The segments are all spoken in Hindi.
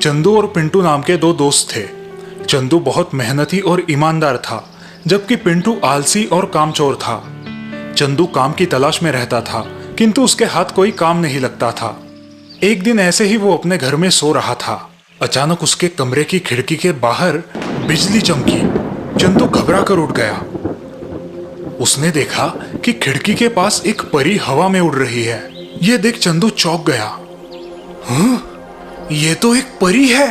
चंदू और पिंटू नाम के दो दोस्त थे। चंदू बहुत मेहनती और ईमानदार था, जबकि पिंटू आलसी और कामचोर था। चंदू काम की तलाश में रहता था, किंतु उसके हाथ कोई काम नहीं लगता था। एक दिन ऐसे ही वो अपने घर में सो रहा था। अचानक उसके कमरे की खिड़की के बाहर बिजली चमकी। चंदू घबरा कर उठ गया। उसने देखा कि खिड़की के पास एक परी हवा में उड़ रही है। यह देख चंदू चौंक गया। ये तो एक परी है,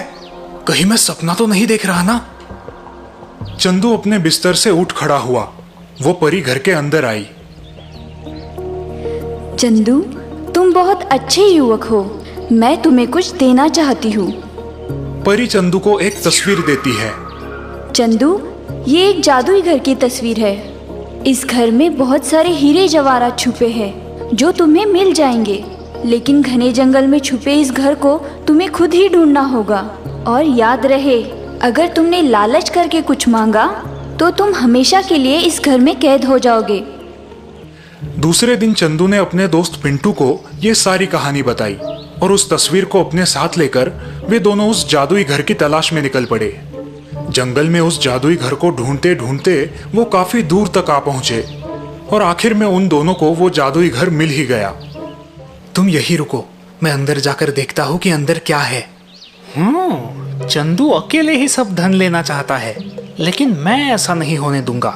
कहीं मैं सपना तो नहीं देख रहा ना। चंदू अपने बिस्तर से उठ खड़ा हुआ। वो परी घर के अंदर आई। चंदू, तुम बहुत अच्छे युवक हो, मैं तुम्हें कुछ देना चाहती हूँ। परी चंदू को एक तस्वीर देती है। चंदू, ये एक जादुई घर की तस्वीर है। इस घर में बहुत सारे हीरे जवाहरात छुपे हैं जो तुम्हें मिल जाएंगे, लेकिन घने जंगल में छुपे इस घर को तुम्हें खुद ही ढूंढना होगा। और याद रहे, अगर तुमने लालच करके कुछ मांगा तो तुम हमेशा के लिए इस घर में कैद हो जाओगे। दूसरे दिन चंदू ने अपने दोस्त पिंटू को ये सारी कहानी बताई और उस तस्वीर को अपने साथ लेकर वे दोनों उस जादुई घर की तलाश में निकल पड़े। जंगल में उस जादुई घर को ढूंढते ढूंढते वो काफी दूर तक आ पहुंचे और आखिर में उन दोनों को वो जादुई घर मिल ही गया। तुम यही रुको, मैं अंदर जाकर देखता हूँ कि अंदर क्या है। चंदू अकेले ही सब धन लेना चाहता है, लेकिन मैं ऐसा नहीं होने दूंगा।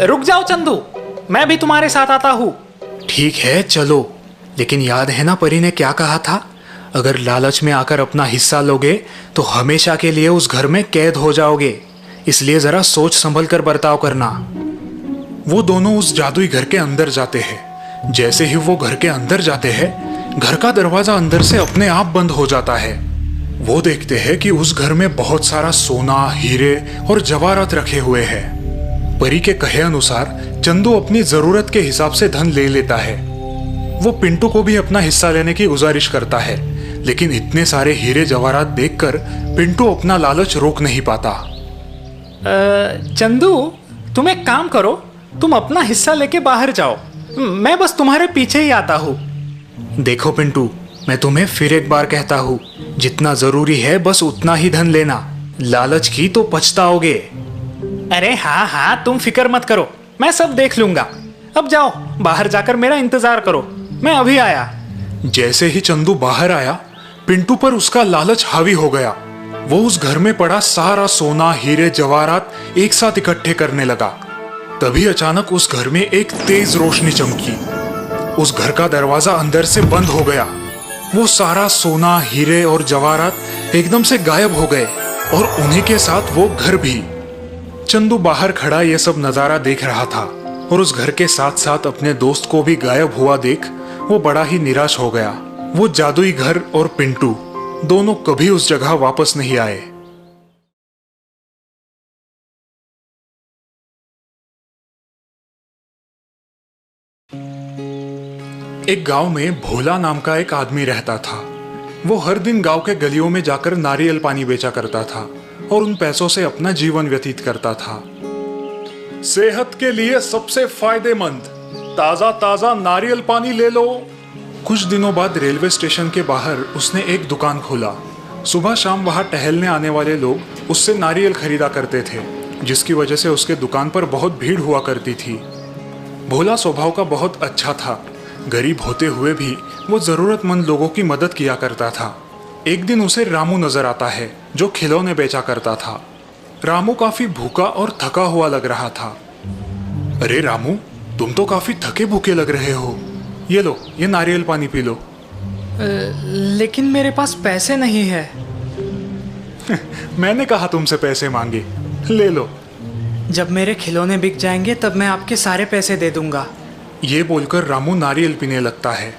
रुक जाओ चंदू, मैं भी तुम्हारे साथ आता हूँ। ठीक है, चलो, लेकिन याद है ना परी ने क्या कहा था? अगर लालच में आकर अपना हिस्सा लोगे तो हमेशा के लिए उस घर में कैद हो जाओगे, इसलिए जरा सोच संभल कर बर्ताव करना। वो दोनों उस जादुई घर के अंदर जाते हैं। जैसे ही वो घर के अंदर जाते हैं, घर का दरवाजा अंदर से अपने आप बंद हो जाता है। वो देखते हैं कि उस घर में बहुत सारा सोना, हीरे और जवाहरात रखे हुए हैं। परी के कहे अनुसार चंदू अपनी जरूरत के हिसाब से धन ले लेता है। वो पिंटू को भी अपना हिस्सा लेने की गुजारिश करता है, लेकिन इतने सारे हीरे जवाहरात देखकर पिंटू अपना लालच रोक नहीं पाता। चंदू, तुम एक काम करो, तुम अपना हिस्सा लेके बाहर जाओ, मैं बस तुम्हारे पीछे ही आता हूँ। देखो पिंटू, मैं तुम्हें फिर एक बार कहता हूँ, जितना जरूरी है बस उतना ही धन लेना, लालच की तो पछताओगे। अरे हाँ हाँ, तुम फिक्र मत करो, मैं सब देख लूंगा। अब जाओ, बाहर जाकर मेरा इंतजार करो, मैं अभी आया। जैसे ही चंदू बाहर आया, पिंटू पर उसका लालच हावी हो गया। वो उस घर में पड़ा सारा सोना, हीरे जवाहरात एक साथ इकट्ठे करने लगा। तभी अचानक उस घर में एक तेज रोशनी चमकी। उस घर का दरवाजा अंदर से बंद हो गया। वो सारा सोना, हीरे और जवाहरात एकदम से गायब हो गए और उन्हीं के साथ वो घर भी। चंदू बाहर खड़ा ये सब नजारा देख रहा था और उस घर के साथ साथ अपने दोस्त को भी गायब हुआ देख वो बड़ा ही निराश हो गया। वो जादुई घर और पिंटू दोनों कभी उस जगह वापस नहीं आए। एक गांव में भोला नाम का एक आदमी रहता था। वो हर दिन गांव के गलियों में जाकर नारियल पानी बेचा करता था और उन पैसों से अपना जीवन व्यतीत करता था। सेहत के लिए सबसे फायदेमंद ताजा ताजा नारियल पानी ले लो। कुछ दिनों बाद रेलवे स्टेशन के बाहर उसने एक दुकान खोला। सुबह शाम वहां टहलने आने वाले लोग उससे नारियल खरीदा करते थे, जिसकी वजह से उसके दुकान पर बहुत भीड़ हुआ करती थी। भोला स्वभाव का बहुत अच्छा था। गरीब होते हुए भी वो जरूरतमंद लोगों की मदद किया करता था। एक दिन उसे रामू नजर आता है, जो खिलौने बेचा करता था। रामू काफी भूखा और थका हुआ लग रहा था। अरे रामू, तुम तो काफी थके भूखे लग रहे हो। ये लो, ये नारियल पानी पी लो। लेकिन मेरे पास पैसे नहीं है। मैंने कहा तुमसे पैसे मांगे, ले लो। जब मेरे खिलौने बिक जाएंगे तब मैं आपके सारे पैसे दे दूंगा। ये बोलकर रामू नारियल पीने लगता है।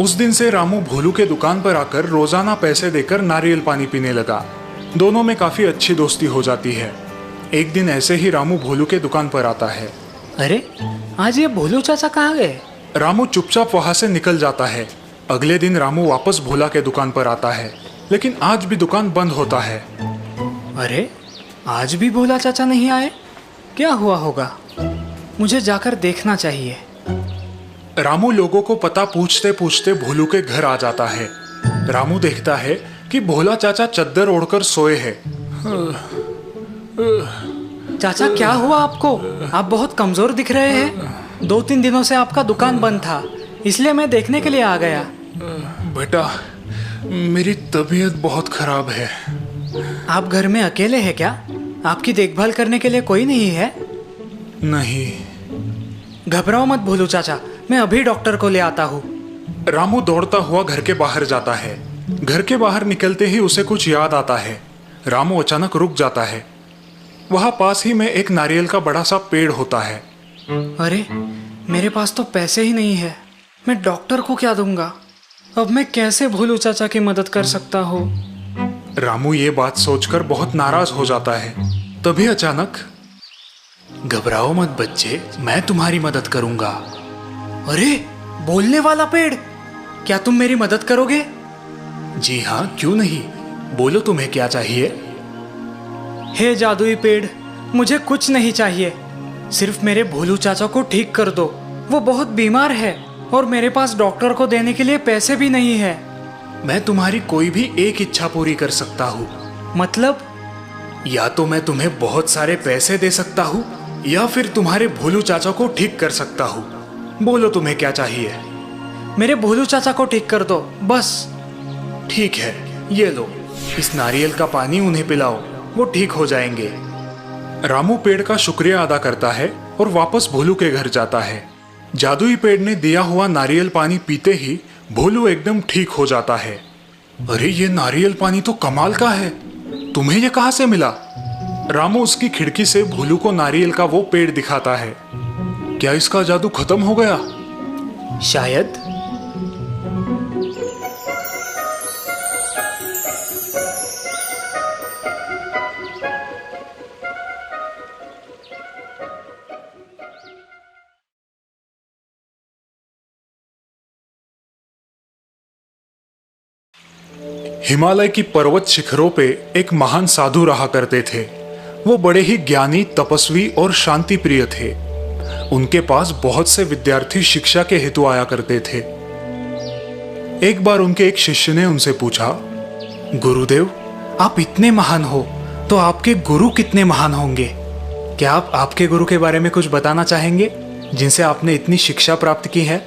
उस दिन से रामू भोलू के दुकान पर आकर रोजाना पैसे देकर नारियल पानी पीने लगा। दोनों में काफी अच्छी दोस्ती हो जाती है। एक दिन ऐसे ही रामू भोलू के दुकान पर आता है। अरे, आज ये भोलू चाचा कहाँ गए? रामू चुपचाप वहां से निकल जाता है। अगले दिन रामू वापस भोला के दुकान पर आता है, लेकिन आज भी दुकान बंद होता है। अरे, आज भी भोला चाचा नहीं आए, क्या हुआ होगा? मुझे जाकर देखना चाहिए। रामू लोगों को पता पूछते पूछते भोलू के घर आ जाता है। रामू देखता है कि भोला चाचा चद्दर ओढ़कर सोए हैं। चाचा क्या हुआ आपको? आप बहुत कमजोर दिख रहे हैं। 2-3 दिनों से आपका दुकान बंद था, इसलिए मैं देखने के लिए आ गया। बेटा, मेरी तबीयत बहुत खराब है। आप घर में अकेले हैं क्या? आपकी देखभाल करने के लिए कोई नहीं है? नहीं। घबराओ मत भोलू चाचा, मैं अभी डॉक्टर को ले आता हूँ। रामू दौड़ता हुआ घर के बाहर जाता है। घर के बाहर निकलते ही उसे कुछ याद आता है। रामू अचानक रुक जाता है। वहां पास ही में एक नारियल का बड़ा सा पेड़ होता है। अरे, मेरे पास तो पैसे ही नहीं है। मैं डॉक्टर को क्या दूंगा? अब मैं कैसे भोलू चाचा की मदद कर सकता हूँ? रामू ये बात सोचकर बहुत नाराज हो जाता है। तभी अचानक, घबराओ मत बच्चे, मैं तुम्हारी मदद करूंगा। अरे, बोलने वाला पेड़, क्या तुम मेरी मदद करोगे? जी हाँ, क्यों नहीं, बोलो तुम्हें क्या चाहिए। हे जादुई पेड़, मुझे कुछ नहीं चाहिए, सिर्फ मेरे भोलू चाचा को ठीक कर दो। वो बहुत बीमार है और मेरे पास डॉक्टर को देने के लिए पैसे भी नहीं है। मैं तुम्हारी कोई भी एक इच्छा पूरी कर सकता हूँ। मतलब? या तो मैं तुम्हें बहुत सारे पैसे दे सकता हूँ या फिर तुम्हारे भोलू चाचा को ठीक कर सकता हूँ। बोलो तुम्हें क्या चाहिए। मेरे भोलू चाचा को ठीक कर दो, बस। ठीक है, ये लो, इस नारियल का पानी उन्हें पिलाओ, वो ठीक हो जाएंगे। रामू पेड़ का शुक्रिया अदा करता है और वापस भोलू के घर जाता है। जादुई पेड़ ने दिया हुआ नारियल पानी पीते ही भोलू एकदम ठीक हो जाता है। अरे, ये नारियल पानी तो कमाल का है, तुम्हें ये कहाँ से मिला? रामू उसकी खिड़की से भोलू को नारियल का वो पेड़ दिखाता है। क्या इसका जादू खत्म हो गया? शायद। हिमालय की पर्वत शिखरों पे एक महान साधु रहा करते थे। वो बड़े ही ज्ञानी, तपस्वी और शांति प्रिय थे। उनके पास बहुत से विद्यार्थी शिक्षा के हेतु आया करते थे। एक बार उनके एक शिष्य ने उनसे पूछा, गुरुदेव, आप इतने महान हो तो आपके गुरु कितने महान होंगे? क्या आप आपके गुरु के बारे में कुछ बताना चाहेंगे, जिनसे आपने इतनी शिक्षा प्राप्त की है?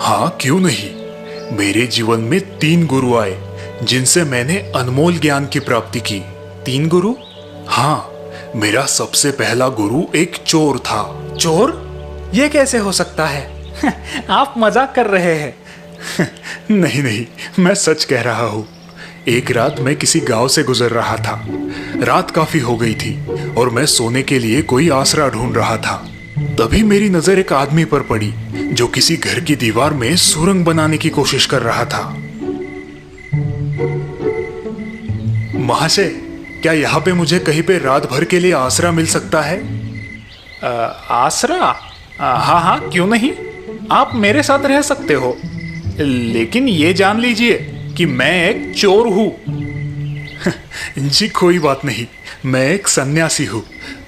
हाँ, क्यों नहीं। मेरे जीवन में 3 गुरु आए जिनसे मैंने अनमोल ज्ञान की प्राप्ति की। 3 गुरु? हाँ, मेरा सबसे पहला गुरु एक चोर था। चोर? ये कैसे हो सकता है? आप मजाक कर रहे हैं। नहीं नहीं, मैं सच कह रहा हूँ। एक रात मैं किसी गांव से गुजर रहा था। रात काफी हो गई थी और मैं सोने के लिए कोई आसरा ढूंढ रहा था। तभी मेरी नजर एक आदमी पर पड़ी जो किसी घर की दीवार में सुरंग बनाने की कोशिश कर रहा था। महाशय, क्या यहाँ पे मुझे कहीं पे रात भर के लिए आसरा मिल सकता है? आसरा? हाँ हाँ, क्यों नहीं, आप मेरे साथ रह सकते हो, लेकिन ये जान लीजिए कि मैं एक चोर हूँ। जी कोई बात नहीं, मैं एक सन्यासी हूँ,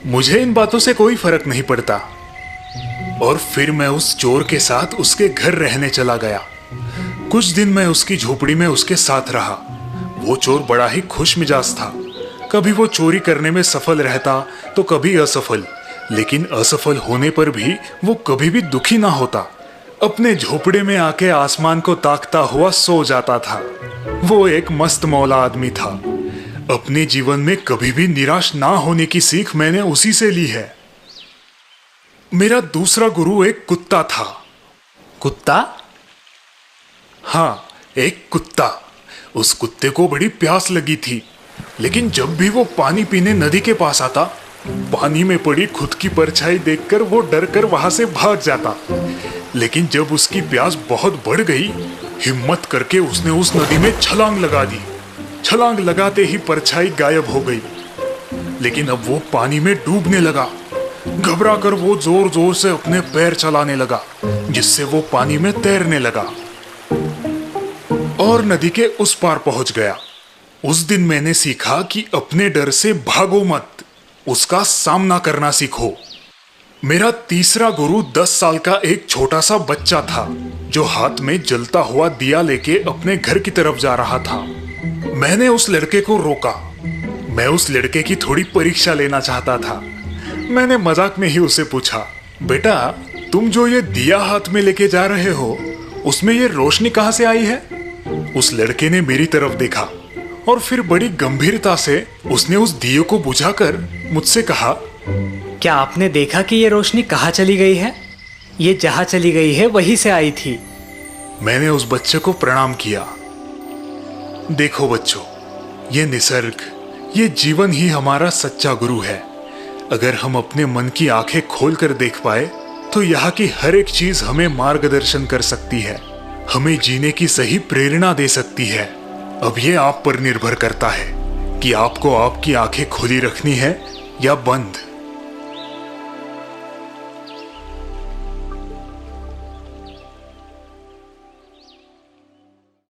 मुझे इन बातों से कोई फर्क नहीं पड़ता। और फिर मैं उस चोर के साथ उसके घर रहने चला गया। कुछ दिन मैं उसकी झोपड़ी में उसके साथ रहा। वो चोर बड़ा ही खुश मिजाज था। कभी वो चोरी करने में सफल रहता तो कभी असफल, लेकिन असफल होने पर भी वो कभी भी दुखी ना होता। अपने झोपड़े में आके आसमान को ताकता हुआ सो जाता था। वो एक मस्त मौला आदमी था। अपने जीवन में कभी भी निराश ना होने की सीख मैंने उसी से ली है। मेरा दूसरा गुरु एक कुत्ता था। कुत्ता? हाँ, एक कुत्ता। उस कुत्ते को बड़ी प्यास लगी थी, लेकिन जब भी वो पानी पीने नदी के पास आता, पानी में पड़ी खुद की परछाई देखकर वो डर कर वहां से भाग जाता। लेकिन जब उसकी प्यास बहुत बढ़ गई, हिम्मत करके उसने उस नदी में छलांग लगा दी। छलांग लगाते ही परछाई गायब हो गई। लेकिन अब वो पानी में डूबने लगा। घबरा कर वो जोर जोर से अपने पैर चलाने लगा, जिससे वो पानी में तैरने लगा और नदी के उस पार पहुंच गया। उस दिन मैंने सीखा कि अपने डर से भागो मत, उसका सामना करना सीखो। मेरा तीसरा गुरु 10 साल का एक छोटा सा बच्चा था, जो हाथ में जलता हुआ दिया लेके अपने घर की तरफ जा रहा था। मैंने उस लड़के को रोका। मैं उस लड़के की थोड़ी परीक्षा लेना चाहता था। मैंने मजाक में ही उसे पूछा, बेटा तुम जो ये दिया हाथ में लेके जा रहे हो उसमें ये रोशनी कहाँ से आई है? उस लड़के ने मेरी तरफ देखा और फिर बड़ी गंभीरता से उसने उस दिए को बुझाकर मुझसे कहा, क्या आपने देखा कि ये रोशनी कहाँ चली गई है? ये जहाँ चली गई है वहीं से आई थी। मैंने उस बच्चे को प्रणाम किया। देखो बच्चों, ये निसर्ग, ये जीवन ही हमारा सच्चा गुरु है। अगर हम अपने मन की आंखें खोलकर देख पाए तो यहाँ की हर एक चीज हमें मार्गदर्शन कर सकती है, हमें जीने की सही प्रेरणा दे सकती है। अब ये आप पर निर्भर करता है कि आपको आपकी आंखें खुली रखनी है या बंद।